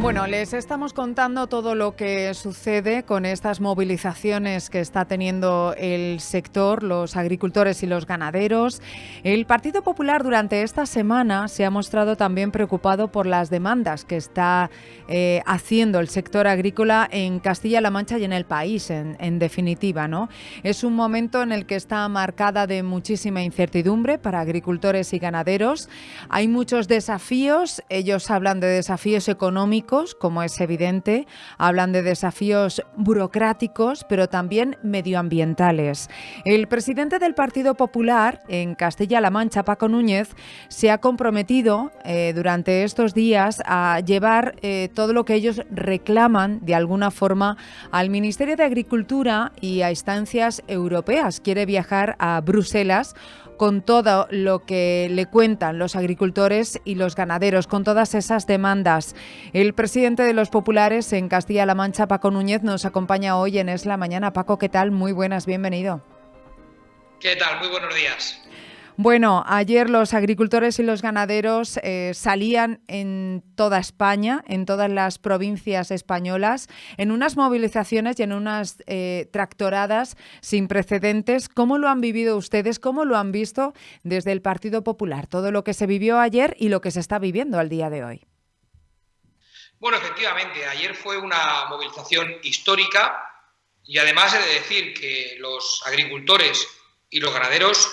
Bueno, les estamos contando todo lo que sucede con estas movilizaciones que está teniendo el sector, los agricultores y los ganaderos. El Partido Popular durante esta semana se ha mostrado también preocupado por las demandas que está haciendo el sector agrícola en Castilla-La Mancha y en el país, en definitiva, ¿no? Es un momento en el que está marcada de muchísima incertidumbre para agricultores y ganaderos. Hay muchos desafíos, ellos hablan de desafíos económicos, como es evidente, hablan de desafíos burocráticos, pero también medioambientales. El presidente del Partido Popular en Castilla-La Mancha, Paco Núñez, se ha comprometido durante estos días a llevar todo lo que ellos reclaman de alguna forma al Ministerio de Agricultura y a instancias europeas. Quiere viajar a Bruselas con todo lo que le cuentan los agricultores y los ganaderos, con todas esas demandas. El presidente de los populares en Castilla-La Mancha, Paco Núñez, nos acompaña hoy en Es la Mañana. Paco, ¿qué tal? Muy buenas, bienvenido. ¿Qué tal? Muy buenos días. Bueno, ayer los agricultores y los ganaderos salían en toda España, en todas las provincias españolas, en unas movilizaciones y en unas tractoradas sin precedentes. ¿Cómo lo han vivido ustedes? ¿Cómo lo han visto desde el Partido Popular? Todo lo que se vivió ayer y lo que se está viviendo al día de hoy. Bueno, efectivamente, ayer fue una movilización histórica y además he de decir que los agricultores y los ganaderos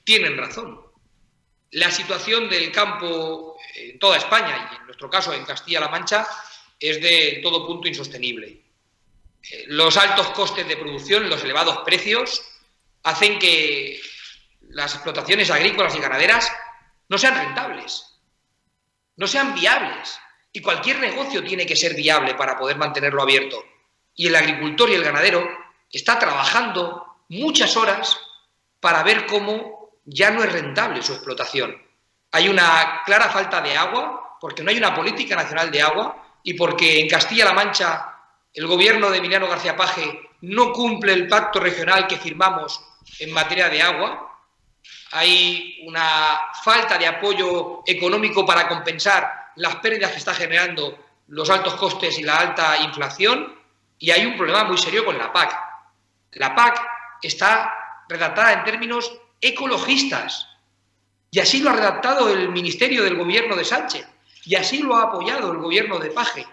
tienen razón. La situación del campo en toda España y en nuestro caso en Castilla-La Mancha es de todo punto insostenible. Los altos costes de producción, los elevados precios hacen que las explotaciones agrícolas y ganaderas no sean rentables, no sean viables. Y cualquier negocio tiene que ser viable para poder mantenerlo abierto. Y el agricultor y el ganadero está trabajando muchas horas para ver cómo ya no es rentable su explotación. Hay una clara falta de agua, porque no hay una política nacional de agua y porque en Castilla-La Mancha el gobierno de Emiliano García Paje no cumple el pacto regional que firmamos en materia de agua. Hay una falta de apoyo económico para compensar las pérdidas que está generando los altos costes y la alta inflación, y hay un problema muy serio con la PAC. La PAC está redactada en términos ecologistas, y así lo ha redactado el Ministerio del Gobierno de Sánchez, y así lo ha apoyado el Gobierno de Paje.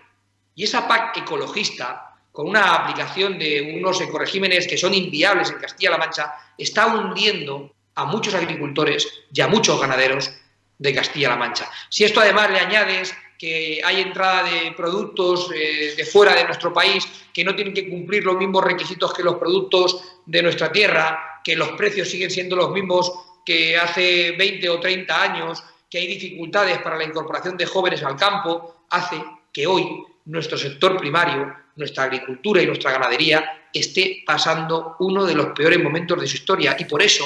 Y esa PAC ecologista, con una aplicación de unos ecoregímenes que son inviables en Castilla-La Mancha, está hundiendo a muchos agricultores y a muchos ganaderos de Castilla-La Mancha. Si esto además le añades que hay entrada de productos de fuera de nuestro país que no tienen que cumplir los mismos requisitos que los productos de nuestra tierra, que los precios siguen siendo los mismos que hace 20 o 30 años, que hay dificultades para la incorporación de jóvenes al campo, hace que hoy nuestro sector primario, nuestra agricultura y nuestra ganadería esté pasando uno de los peores momentos de su historia. Y por eso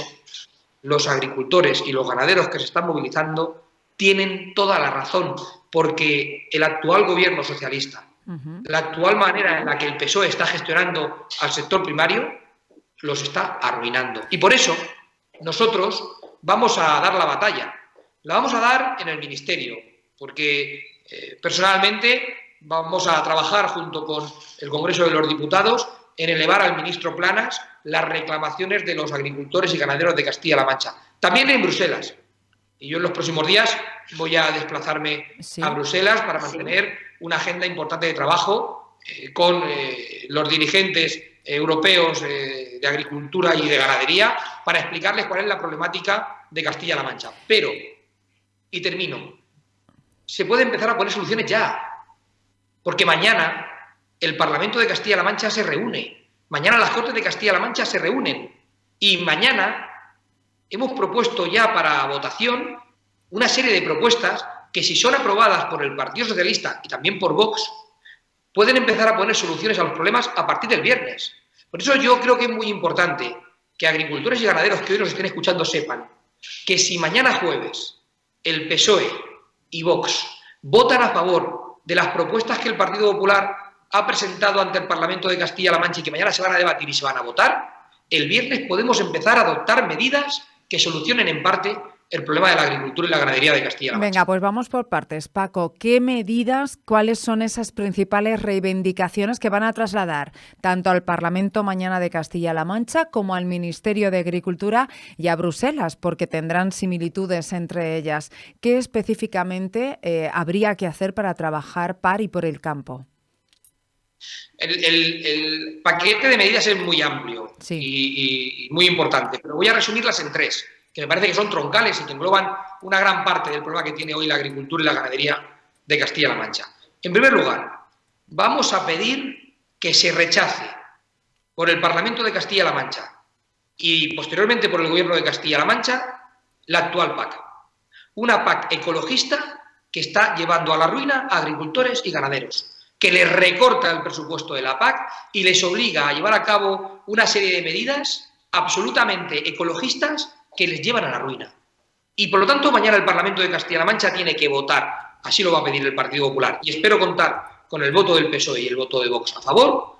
los agricultores y los ganaderos que se están movilizando tienen toda la razón, porque el actual gobierno socialista, la actual manera en la que el PSOE está gestionando al sector primario, los está arruinando. Y por eso nosotros vamos a dar la batalla. La vamos a dar en el Ministerio, porque personalmente vamos a trabajar junto con el Congreso de los Diputados en elevar al ministro Planas las reclamaciones de los agricultores y ganaderos de Castilla-La Mancha. También en Bruselas. Y yo en los próximos días voy a desplazarme a Bruselas para mantener una agenda importante de trabajo con los dirigentes europeos de agricultura y de ganadería para explicarles cuál es la problemática de Castilla-La Mancha. Pero, y termino, se puede empezar a poner soluciones ya, porque mañana el Parlamento de Castilla-La Mancha se reúne, mañana las Cortes de Castilla-La Mancha se reúnen y mañana hemos propuesto ya para votación una serie de propuestas que, si son aprobadas por el Partido Socialista y también por Vox, pueden empezar a poner soluciones a los problemas a partir del viernes. Por eso yo creo que es muy importante que agricultores y ganaderos que hoy nos estén escuchando sepan que si mañana jueves el PSOE y Vox votan a favor de las propuestas que el Partido Popular ha presentado ante el Parlamento de Castilla-La Mancha y que mañana se van a debatir y se van a votar, el viernes podemos empezar a adoptar medidas que solucionen en parte el problema de la agricultura y la ganadería de Castilla-La Mancha. Venga, pues vamos por partes. Paco, ¿qué medidas, cuáles son esas principales reivindicaciones que van a trasladar tanto al Parlamento mañana de Castilla-La Mancha como al Ministerio de Agricultura y a Bruselas, porque tendrán similitudes entre ellas? ¿Qué específicamente habría que hacer para trabajar par y por el campo? El paquete de medidas es muy amplio, sí, y muy importante, pero voy a resumirlas en tres, que me parece que son troncales y que engloban una gran parte del problema que tiene hoy la agricultura y la ganadería de Castilla-La Mancha. En primer lugar, vamos a pedir que se rechace por el Parlamento de Castilla-La Mancha y posteriormente por el Gobierno de Castilla-La Mancha la actual PAC. Una PAC ecologista que está llevando a la ruina a agricultores y ganaderos, que les recorta el presupuesto de la PAC y les obliga a llevar a cabo una serie de medidas absolutamente ecologistas que les llevan a la ruina. Y por lo tanto, mañana el Parlamento de Castilla-La Mancha tiene que votar, así lo va a pedir el Partido Popular, y espero contar con el voto del PSOE y el voto de Vox a favor,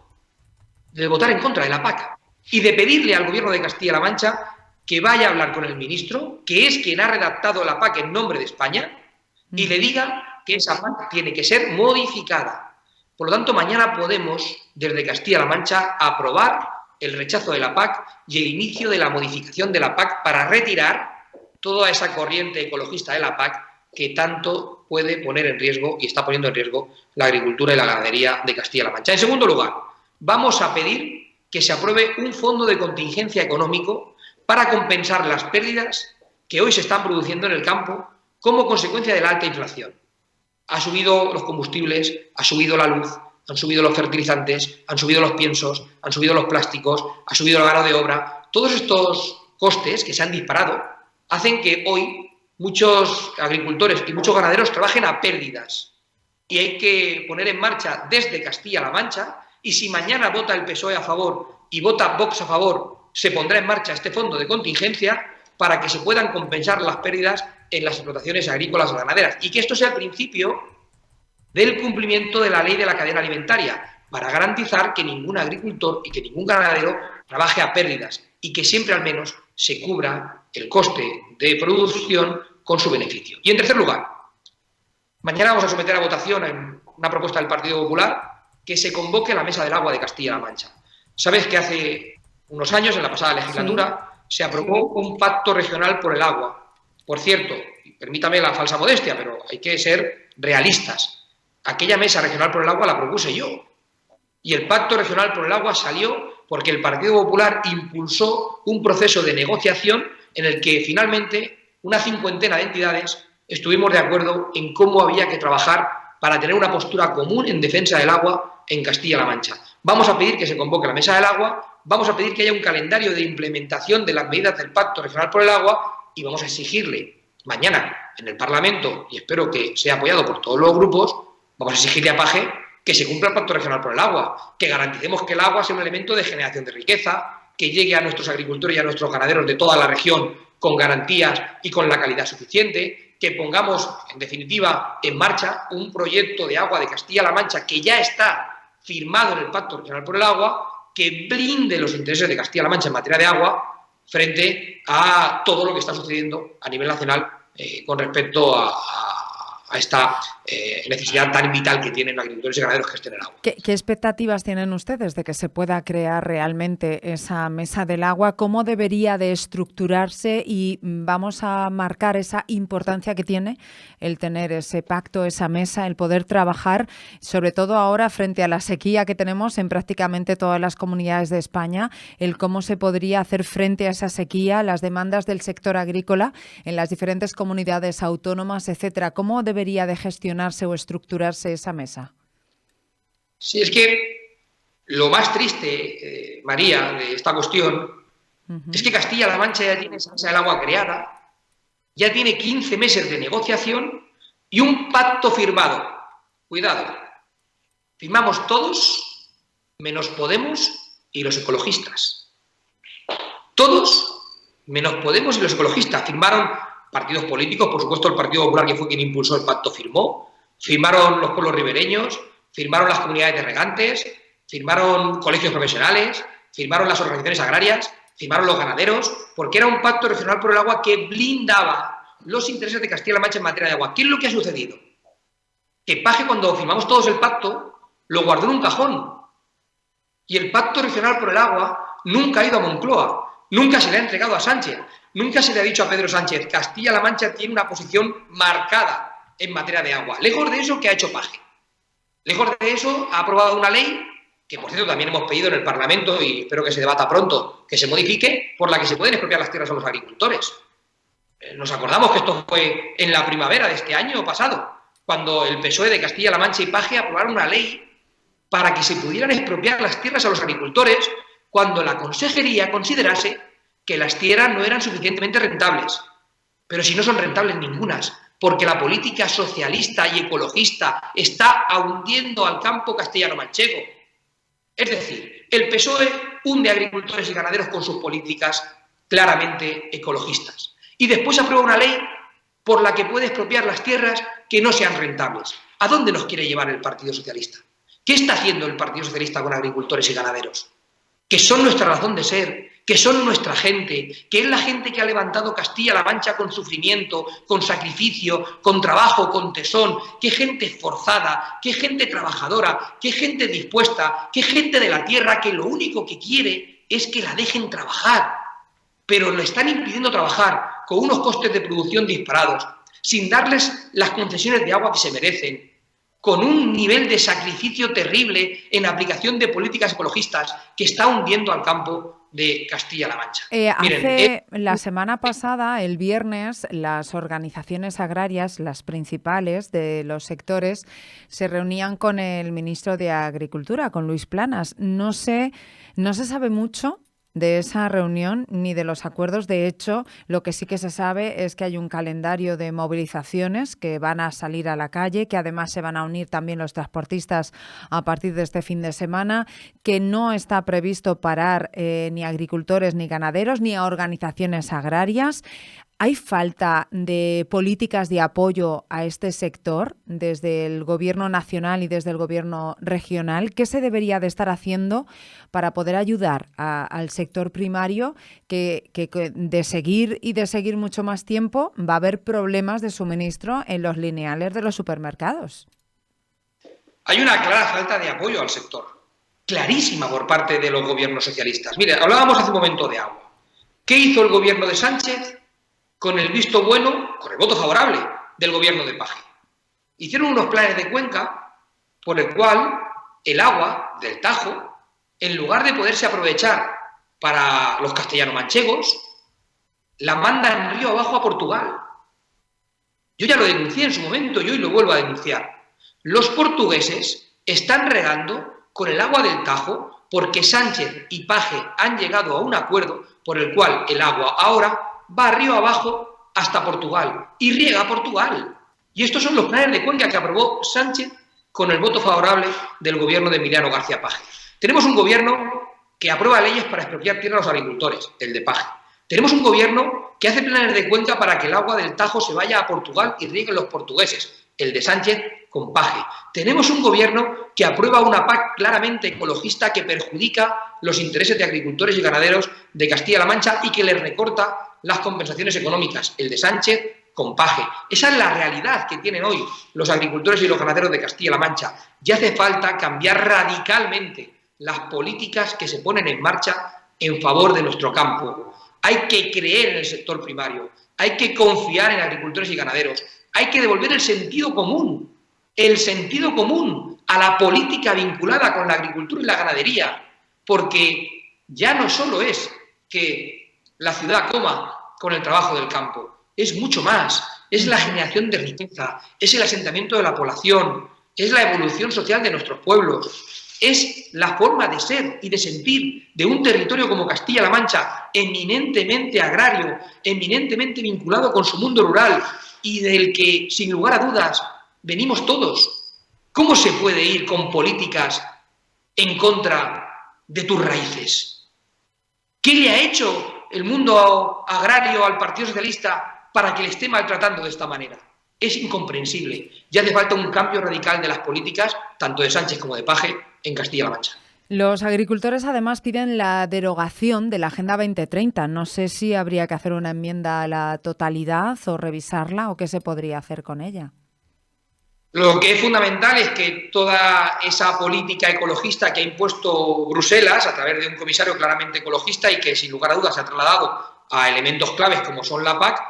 de votar en contra de la PAC y de pedirle al Gobierno de Castilla-La Mancha que vaya a hablar con el ministro, que es quien ha redactado la PAC en nombre de España, y le diga que esa PAC tiene que ser modificada. Por lo tanto, mañana podemos, desde Castilla-La Mancha, aprobar el rechazo de la PAC y el inicio de la modificación de la PAC para retirar toda esa corriente ecologista de la PAC que tanto puede poner en riesgo y está poniendo en riesgo la agricultura y la ganadería de Castilla-La Mancha. En segundo lugar, vamos a pedir que se apruebe un fondo de contingencia económico para compensar las pérdidas que hoy se están produciendo en el campo como consecuencia de la alta inflación. Ha subido los combustibles, ha subido la luz, han subido los fertilizantes, han subido los piensos, han subido los plásticos, ha subido la mano de obra. Todos estos costes que se han disparado hacen que hoy muchos agricultores y muchos ganaderos trabajen a pérdidas. Y hay que poner en marcha desde Castilla-La Mancha, y si mañana vota el PSOE a favor y vota Vox a favor, se pondrá en marcha este fondo de contingencia para que se puedan compensar las pérdidas en las explotaciones agrícolas y ganaderas, y que esto sea el principio del cumplimiento de la ley de la cadena alimentaria, para garantizar que ningún agricultor y que ningún ganadero trabaje a pérdidas y que siempre al menos se cubra el coste de producción con su beneficio. Y en tercer lugar, mañana vamos a someter a votación en una propuesta del Partido Popular que se convoque la Mesa del Agua de Castilla-La Mancha. Sabes que hace unos años, en la pasada legislatura, se aprobó un pacto regional por el agua. Por cierto, y permítame la falsa modestia, pero hay que ser realistas. Aquella mesa regional por el agua la propuse yo. Y el pacto regional por el agua salió porque el Partido Popular impulsó un proceso de negociación en el que finalmente una cincuentena de entidades estuvimos de acuerdo en cómo había que trabajar para tener una postura común en defensa del agua en Castilla-La Mancha. Vamos a pedir que se convoque la Mesa del Agua, vamos a pedir que haya un calendario de implementación de las medidas del Pacto Regional por el Agua y vamos a exigirle mañana en el Parlamento, y espero que sea apoyado por todos los grupos, vamos a exigirle a Paje que se cumpla el Pacto Regional por el Agua, que garanticemos que el agua sea un elemento de generación de riqueza, que llegue a nuestros agricultores y a nuestros ganaderos de toda la región con garantías y con la calidad suficiente, que pongamos, en definitiva, en marcha un proyecto de agua de Castilla-La Mancha que ya está firmado en el Pacto Regional por el Agua, que blinde los intereses de Castilla-La Mancha en materia de agua frente a todo lo que está sucediendo a nivel nacional con respecto a esta necesidad tan vital que tienen agricultores y ganaderos que gestionen agua. ¿Qué expectativas tienen ustedes de que se pueda crear realmente esa mesa del agua? ¿Cómo debería de estructurarse? Y vamos a marcar esa importancia que tiene el tener ese pacto, esa mesa, el poder trabajar, sobre todo ahora frente a la sequía que tenemos en prácticamente todas las comunidades de España, el cómo se podría hacer frente a esa sequía, las demandas del sector agrícola en las diferentes comunidades autónomas, etcétera. ¿Cómo debería de gestionarse o estructurarse esa mesa? Sí, es que lo más triste, María, de esta cuestión es que Castilla-La Mancha ya tiene esa mesa del agua creada, ya tiene 15 meses de negociación y un pacto firmado. Cuidado, firmamos todos menos Podemos y los ecologistas. Todos menos Podemos y los ecologistas. Firmaron partidos políticos, por supuesto el Partido Popular, que fue quien impulsó el pacto, firmaron los pueblos ribereños, firmaron las comunidades de regantes, firmaron colegios profesionales, firmaron las organizaciones agrarias, firmaron los ganaderos, porque era un pacto regional por el agua que blindaba los intereses de Castilla-La Mancha en materia de agua. ¿Qué es lo que ha sucedido? Que Paje, cuando firmamos todos el pacto, lo guardó en un cajón. Y el Pacto Regional por el Agua nunca ha ido a Moncloa, nunca se le ha entregado a Sánchez, nunca se le ha dicho a Pedro Sánchez: Castilla-La Mancha tiene una posición marcada en materia de agua. Lejos de eso, ¿qué ha hecho Paje? Lejos de eso, ha aprobado una ley, que por cierto también hemos pedido en el Parlamento, y espero que se debata pronto, que se modifique, por la que se pueden expropiar las tierras a los agricultores. Nos acordamos que esto fue en la primavera de este año pasado, cuando el PSOE de Castilla-La Mancha y Paje aprobaron una ley para que se pudieran expropiar las tierras a los agricultores cuando la Consejería considerase que las tierras no eran suficientemente rentables. Pero si no son rentables ningunas, porque la política socialista y ecologista está hundiendo al campo castellano-manchego. Es decir, el PSOE hunde a agricultores y ganaderos con sus políticas claramente ecologistas. Y después aprueba una ley por la que puede expropiar las tierras que no sean rentables. ¿A dónde nos quiere llevar el Partido Socialista? ¿Qué está haciendo el Partido Socialista con agricultores y ganaderos? Que son nuestra razón de ser, que son nuestra gente, que es la gente que ha levantado Castilla-La Mancha con sufrimiento, con sacrificio, con trabajo, con tesón, qué gente esforzada, qué gente trabajadora, qué gente dispuesta, qué gente de la tierra que lo único que quiere es que la dejen trabajar, pero le están impidiendo trabajar con unos costes de producción disparados, sin darles las concesiones de agua que se merecen, con un nivel de sacrificio terrible en aplicación de políticas ecologistas que está hundiendo al campo de Castilla-La Mancha. La semana pasada, el viernes, las organizaciones agrarias, las principales de los sectores, se reunían con el ministro de Agricultura, con Luis Planas. No se sabe mucho de esa reunión ni de los acuerdos. De hecho, lo que sí que se sabe es que hay un calendario de movilizaciones que van a salir a la calle, que además se van a unir también los transportistas a partir de este fin de semana, que no está previsto parar ni a agricultores ni ganaderos ni a organizaciones agrarias. ¿Hay falta de políticas de apoyo a este sector desde el Gobierno nacional y desde el Gobierno regional? ¿Qué se debería de estar haciendo para poder ayudar al sector primario que de seguir mucho más tiempo va a haber problemas de suministro en los lineales de los supermercados? Hay una clara falta de apoyo al sector, clarísima por parte de los gobiernos socialistas. Mire, hablábamos hace un momento de agua. ¿Qué hizo el gobierno de Sánchez con el visto bueno, con el voto favorable del gobierno de Paje? Hicieron unos planes de cuenca por el cual el agua del Tajo, en lugar de poderse aprovechar para los castellano-manchegos, la mandan río abajo a Portugal. Yo ya lo denuncié en su momento y hoy lo vuelvo a denunciar. Los portugueses están regando con el agua del Tajo porque Sánchez y Paje han llegado a un acuerdo por el cual el agua ahora va río abajo hasta Portugal y riega a Portugal. Y estos son los planes de cuenca que aprobó Sánchez con el voto favorable del gobierno de Emiliano García Paje. Tenemos un gobierno que aprueba leyes para expropiar tierra a los agricultores, el de Paje. Tenemos un gobierno que hace planes de cuenca para que el agua del Tajo se vaya a Portugal y rieguen los portugueses, el de Sánchez con Paje. Tenemos un gobierno que aprueba una PAC claramente ecologista que perjudica los intereses de agricultores y ganaderos de Castilla-La Mancha y que les recorta las compensaciones económicas, el de Sánchez con Paje. Esa es la realidad que tienen hoy los agricultores y los ganaderos de Castilla-La Mancha. Y hace falta cambiar radicalmente las políticas que se ponen en marcha en favor de nuestro campo. Hay que creer en el sector primario, hay que confiar en agricultores y ganaderos, hay que devolver el sentido común a la política vinculada con la agricultura y la ganadería, porque ya no solo es que la ciudad coma con el trabajo del campo, es mucho más, es la generación de riqueza, es el asentamiento de la población, es la evolución social de nuestros pueblos, es la forma de ser y de sentir de un territorio como Castilla-La Mancha, eminentemente agrario, eminentemente vinculado con su mundo rural y del que, sin lugar a dudas, venimos todos. ¿Cómo se puede ir con políticas en contra de tus raíces? ¿Qué le ha hecho el mundo agrario al Partido Socialista para que le esté maltratando de esta manera? Es incomprensible. Ya hace falta un cambio radical de las políticas, tanto de Sánchez como de Paje, en Castilla-La Mancha. Los agricultores además piden la derogación de la Agenda 2030. No sé si habría que hacer una enmienda a la totalidad o revisarla o qué se podría hacer con ella. Lo que es fundamental es que toda esa política ecologista que ha impuesto Bruselas a través de un comisario claramente ecologista y que sin lugar a dudas se ha trasladado a elementos claves como son la PAC,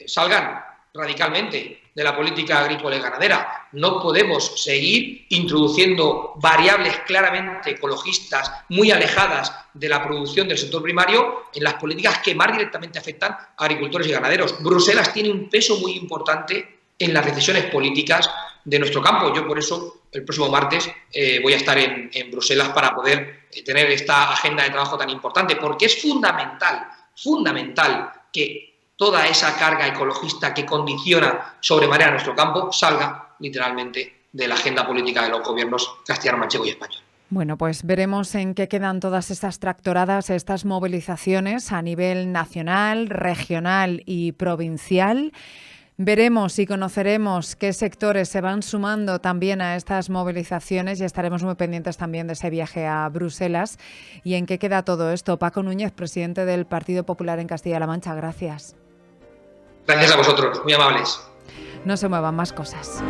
salgan radicalmente de la política agrícola y ganadera. No podemos seguir introduciendo variables claramente ecologistas muy alejadas de la producción del sector primario en las políticas que más directamente afectan a agricultores y ganaderos. Bruselas tiene un peso muy importante en las decisiones políticas de nuestro campo. Yo por eso el próximo martes voy a estar en Bruselas para poder tener esta agenda de trabajo tan importante, porque es fundamental que toda esa carga ecologista que condiciona sobremanera nuestro campo salga literalmente de la agenda política de los gobiernos castellano, manchego y español. Bueno, pues veremos en qué quedan todas estas tractoradas, estas movilizaciones a nivel nacional, regional y provincial. Veremos y conoceremos qué sectores se van sumando también a estas movilizaciones y estaremos muy pendientes también de ese viaje a Bruselas y en qué queda todo esto. Paco Núñez, presidente del Partido Popular en Castilla-La Mancha, gracias. Gracias a vosotros, muy amables. No se muevan más cosas.